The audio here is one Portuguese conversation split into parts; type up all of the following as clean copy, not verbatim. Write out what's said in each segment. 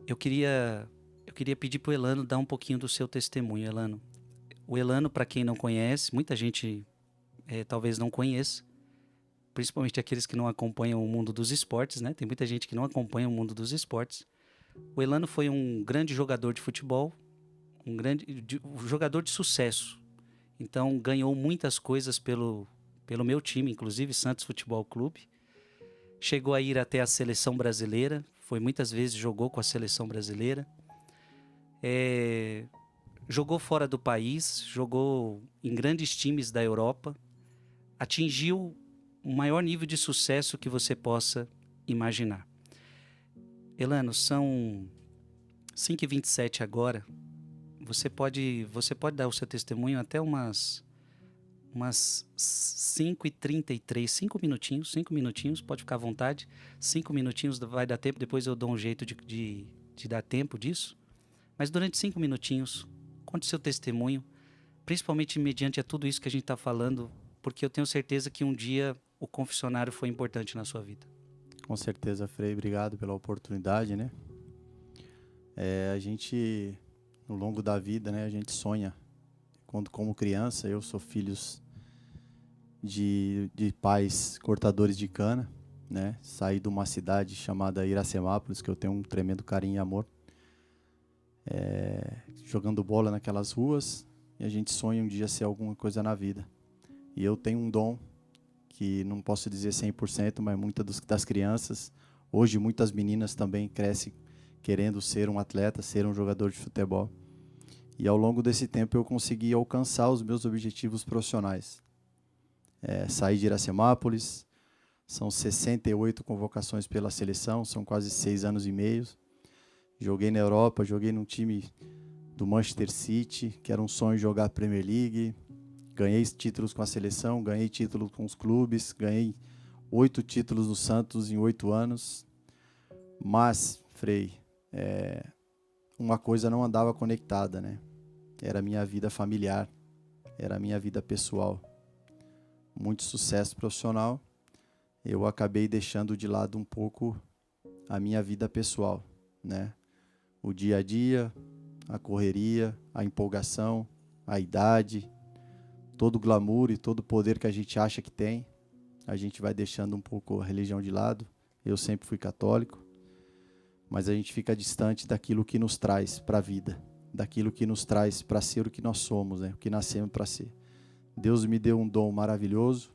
Eu queria, eu queria pedir para o Elano dar um pouquinho do seu testemunho, Elano. O Elano, para quem não conhece, muita gente talvez não conheça, principalmente aqueles que não acompanham o mundo dos esportes, né? Tem muita gente que não acompanha o mundo dos esportes. O Elano foi um grande jogador de futebol, um jogador de sucesso. Então ganhou muitas coisas pelo meu time, inclusive Santos Futebol Clube. Chegou a ir até a seleção brasileira, foi muitas vezes, jogou com a seleção brasileira. Jogou fora do país, jogou em grandes times da Europa, atingiu o maior nível de sucesso que você possa imaginar. Elano, são 5h27 agora. Você pode dar o seu testemunho até umas 5h33, 5 minutinhos, pode ficar à vontade. 5 minutinhos vai dar tempo, depois eu dou um jeito de dar tempo disso. Mas durante 5 minutinhos, conte seu testemunho, principalmente mediante a tudo isso que a gente está falando, porque eu tenho certeza que um dia o confessionário foi importante na sua vida. Com certeza, Frei. Obrigado pela oportunidade, né? A gente, no longo da vida, né, a gente sonha. Quando, como criança, eu sou filho de pais cortadores de cana, né? Saí de uma cidade chamada Iracemápolis, que eu tenho um tremendo carinho e amor. Jogando bola naquelas ruas, e a gente sonha um dia ser alguma coisa na vida. E eu tenho um dom que não posso dizer 100%, mas muitas das crianças, hoje muitas meninas também crescem querendo ser um atleta, ser um jogador de futebol. E ao longo desse tempo eu consegui alcançar os meus objetivos profissionais. Saí de Iracemápolis, são 68 convocações pela seleção, são quase 6 anos e meio. Joguei na Europa, joguei num time do Manchester City, que era um sonho jogar a Premier League. Ganhei títulos com a seleção, ganhei títulos com os clubes, ganhei 8 títulos no Santos em 8 anos. Mas, Frei, uma coisa não andava conectada, né? Era a minha vida familiar, era a minha vida pessoal. Muito sucesso profissional, eu acabei deixando de lado um pouco a minha vida pessoal, né? O dia a dia, a correria, a empolgação, a idade, todo o glamour e todo o poder que a gente acha que tem, a gente vai deixando um pouco a religião de lado. Eu sempre fui católico, mas a gente fica distante daquilo que nos traz para a vida, daquilo que nos traz para ser o que nós somos, né? O que nascemos para ser. Deus me deu um dom maravilhoso,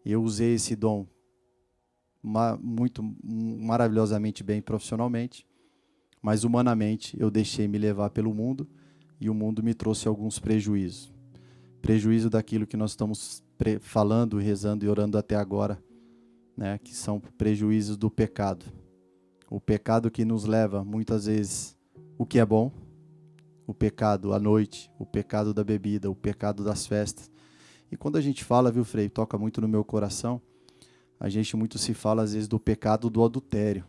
eu usei esse dom muito maravilhosamente bem profissionalmente, mas humanamente eu deixei me levar pelo mundo e o mundo me trouxe alguns prejuízos. Prejuízo daquilo que nós estamos falando, rezando e orando até agora, né? Que são prejuízos do pecado. O pecado que nos leva muitas vezes o que é bom, o pecado à noite, o pecado da bebida, o pecado das festas. E quando a gente fala, viu, Frei, toca muito no meu coração, a gente muito se fala às vezes do pecado do adultério.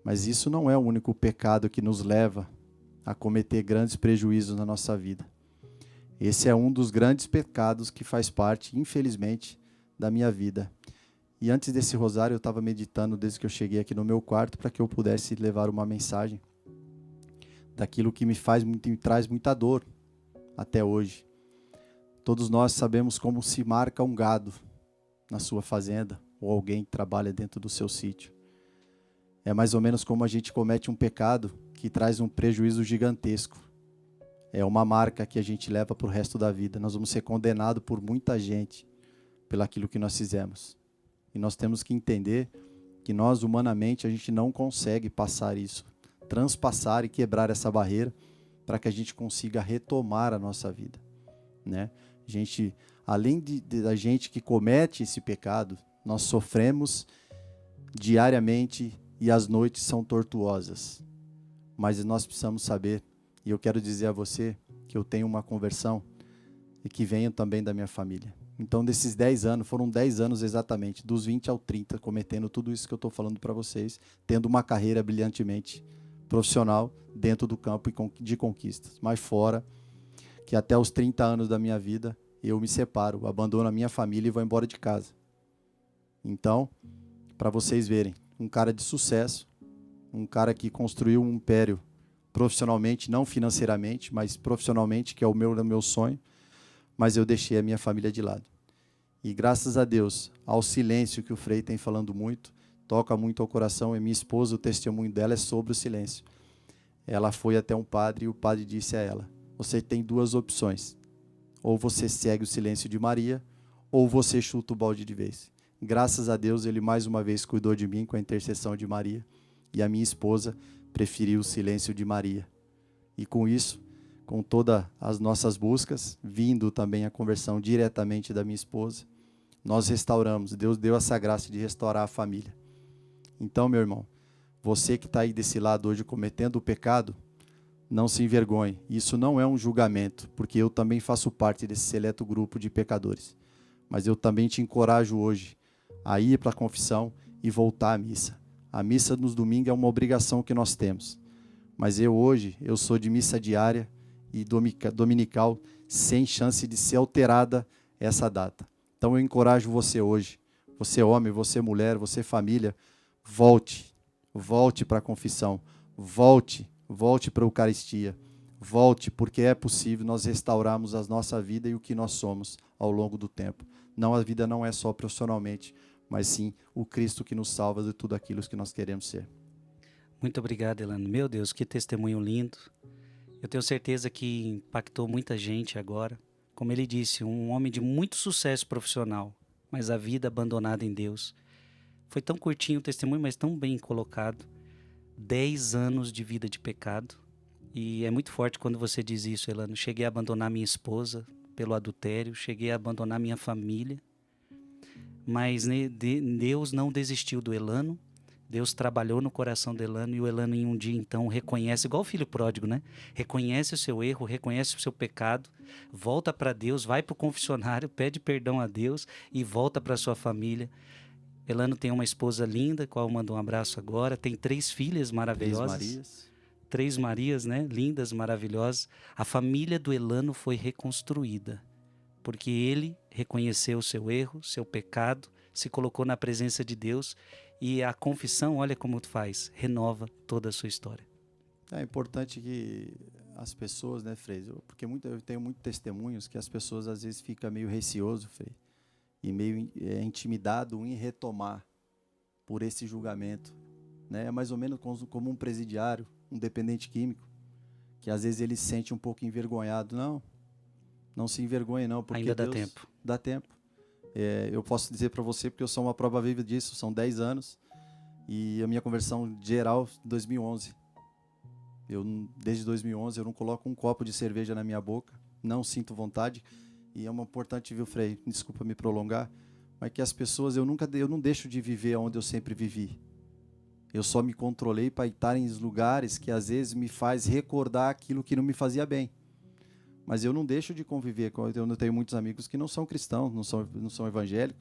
Mas isso não é o único pecado que nos leva a cometer grandes prejuízos na nossa vida. Esse é um dos grandes pecados que faz parte, infelizmente, da minha vida. E antes desse rosário, eu estava meditando desde que eu cheguei aqui no meu quarto para que eu pudesse levar uma mensagem daquilo que me traz muita dor até hoje. Todos nós sabemos como se marca um gado na sua fazenda ou alguém que trabalha dentro do seu sítio. É mais ou menos como a gente comete um pecado que traz um prejuízo gigantesco. É uma marca que a gente leva para o resto da vida. Nós vamos ser condenados por muita gente pelaquilo que nós fizemos. E nós temos que entender que nós, humanamente, a gente não consegue passar isso, transpassar e quebrar essa barreira para que a gente consiga retomar a nossa vida, né? A gente, além da gente que comete esse pecado, nós sofremos diariamente e as noites são tortuosas. Mas nós precisamos saber, e eu quero dizer a você que eu tenho uma conversão e que venho também da minha família. Então, desses 10 anos, foram 10 anos exatamente, dos 20 ao 30, cometendo tudo isso que eu estou falando para vocês, tendo uma carreira brilhantemente profissional dentro do campo de conquistas. Mas fora, que até os 30 anos da minha vida, eu me separo, abandono a minha família e vou embora de casa. Então, para vocês verem, um cara de sucesso, um cara que construiu um império profissionalmente, não financeiramente, mas profissionalmente, que é o meu sonho, mas eu deixei a minha família de lado. E graças a Deus, ao silêncio que o Frei tem falando muito, toca muito ao coração, e minha esposa, o testemunho dela é sobre o silêncio. Ela foi até um padre e o padre disse a ela: você tem duas opções, ou você segue o silêncio de Maria, ou você chuta o balde de vez. Graças a Deus, ele mais uma vez cuidou de mim com a intercessão de Maria, e a minha esposa preferiu o silêncio de Maria. E com isso, com todas as nossas buscas, vindo também a conversão diretamente da minha esposa, nós restauramos. Deus deu essa graça de restaurar a família. Então, meu irmão, você que está aí desse lado hoje cometendo o pecado, não se envergonhe. Isso não é um julgamento, porque eu também faço parte desse seleto grupo de pecadores. Mas eu também te encorajo hoje a ir para a confissão e voltar à missa. A missa nos domingos é uma obrigação que nós temos. Mas hoje, eu sou de missa diária e dominical, sem chance de ser alterada essa data. Então eu encorajo você hoje, você homem, você mulher, você família, volte para a confissão, volte para a Eucaristia, volte, porque é possível nós restaurarmos a nossa vida e o que nós somos ao longo do tempo. Não, a vida não é só profissionalmente, mas sim o Cristo que nos salva de tudo aquilo que nós queremos ser. Muito obrigado, Elano. Meu Deus, que testemunho lindo. Eu tenho certeza que impactou muita gente agora. Como ele disse, um homem de muito sucesso profissional, mas a vida abandonada em Deus. Foi tão curtinho o testemunho, mas tão bem colocado. 10 anos de vida de pecado. E é muito forte quando você diz isso, Elano. Cheguei a abandonar minha esposa pelo adultério, cheguei a abandonar minha família. Mas Deus não desistiu do Elano. Deus trabalhou no coração do Elano e o Elano em um dia então reconhece, igual o filho pródigo, né? Reconhece o seu erro, reconhece o seu pecado, volta para Deus, vai para o confessionário, pede perdão a Deus e volta para sua família. Elano tem uma esposa linda, qual manda um abraço agora, tem 3 filhas maravilhosas. 3 Marias, né? Lindas, maravilhosas. A família do Elano foi reconstruída, porque ele reconheceu o seu erro, seu pecado, se colocou na presença de Deus. E a confissão, olha como tu faz, renova toda a sua história. É importante que as pessoas, né, Frei, porque eu tenho muitos testemunhos que as pessoas às vezes ficam meio receoso, Frei, e meio intimidado em retomar por esse julgamento. Né? É mais ou menos como um presidiário, um dependente químico, que às vezes ele se sente um pouco envergonhado. Não se envergonhe não, porque ainda dá Deus tempo. Dá tempo. Eu posso dizer para você, porque eu sou uma prova viva disso, são 10 anos, e a minha conversão geral, 2011. Desde 2011, eu não coloco um copo de cerveja na minha boca, não sinto vontade, e é uma importante, viu, Frei, desculpa me prolongar, mas que as pessoas, eu não deixo de viver onde eu sempre vivi. Eu só me controlei para estar em lugares que às vezes me faz recordar aquilo que não me fazia bem. Mas eu não deixo de conviver. Eu tenho muitos amigos que não são cristãos, não são evangélicos,